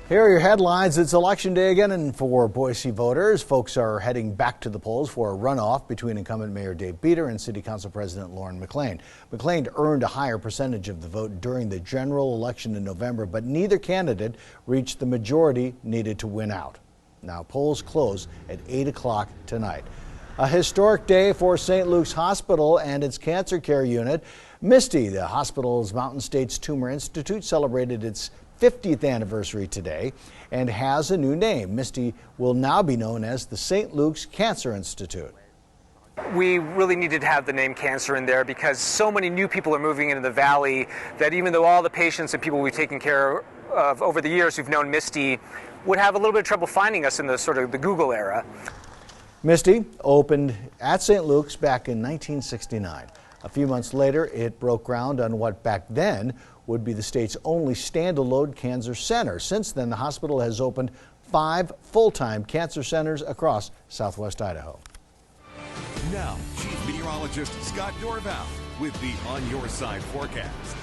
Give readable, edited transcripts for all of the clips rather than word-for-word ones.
Here are your headlines. It's election day again, and for Boise voters, folks are heading back to the polls for a runoff between incumbent Mayor Dave Beater and City Council President Lauren McLean. McLean earned a higher percentage of the vote during the general election in November, but neither candidate reached the majority needed to win out. Now, polls close at 8 o'clock tonight. A historic day for St. Luke's Hospital and its cancer care unit. Misty, the hospital's Mountain States Tumor Institute, celebrated its 50th anniversary today and has a new name. Misty will now be known as the St. Luke's Cancer Institute. We really needed to have the name cancer in there because so many new people are moving into the valley that even though all the patients and people we've taken care of over the years who've known Misty would have a little bit of trouble finding us in the sort of the Google era. Misty opened at St. Luke's back in 1969. A few months later, it broke ground on what back then would be the state's only standalone cancer center. Since then, the hospital has opened 5 full-time cancer centers across southwest Idaho. Now, Chief Meteorologist Scott Dorval with the On Your Side forecast.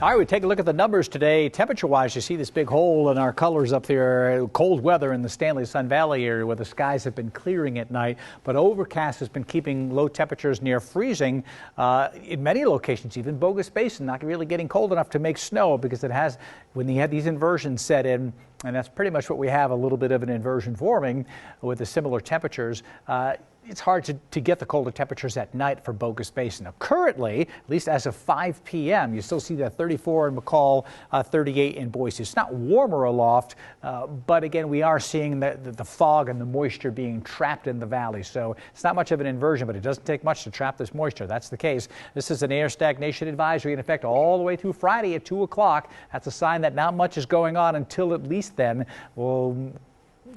All right, we take a look at the numbers today. Temperature-wise, you see this big hole in our colors up there. Cold weather in the Stanley Sun Valley area where the skies have been clearing at night, but overcast has been keeping low temperatures near freezing in many locations. Even Bogus Basin not really getting cold enough to make snow because it has, when you had these inversions set in, and that's pretty much what we have, a little bit of an inversion forming with the similar temperatures. It's hard to get the colder temperatures at night for Bogus Basin. Now, currently, at least as of 5 p.m., you still see that 34 in McCall, 38 in Boise. It's not warmer aloft, but again, we are seeing the fog and the moisture being trapped in the valley. So it's not much of an inversion, but it doesn't take much to trap this moisture. That's the case. This is an air stagnation advisory in effect all the way through Friday at 2 o'clock. That's a sign that not much is going on until at least then. We'll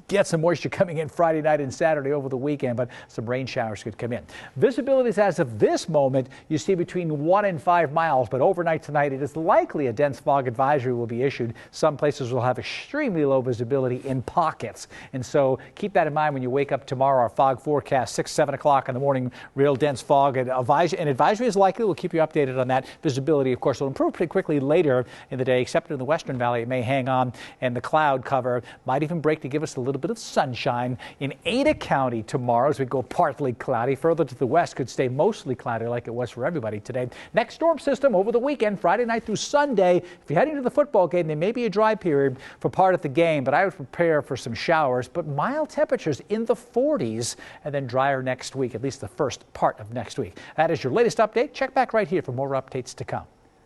get some moisture coming in Friday night and Saturday over the weekend, but some rain showers could come in. Visibilities as of this moment, you see between 1 and 5 miles, but overnight tonight it is likely a dense fog advisory will be issued. Some places will have extremely low visibility in pockets, and so keep that in mind when you wake up tomorrow. Our fog forecast, 6, 7 o'clock in the morning, real dense fog. And advisory is likely. We'll keep you updated on that. Visibility, of course, will improve pretty quickly later in the day, except in the Western Valley. It may hang on, and the cloud cover might even break to give us a little bit of sunshine in Ada County tomorrow as we go partly cloudy. Further to the west could stay mostly cloudy like it was for everybody today. Next storm system over the weekend, Friday night through Sunday. If you're heading to the football game, there may be a dry period for part of the game, but I would prepare for some showers, but mild temperatures in the 40s and then drier next week, at least the first part of next week. That is your latest update. Check back right here for more updates to come.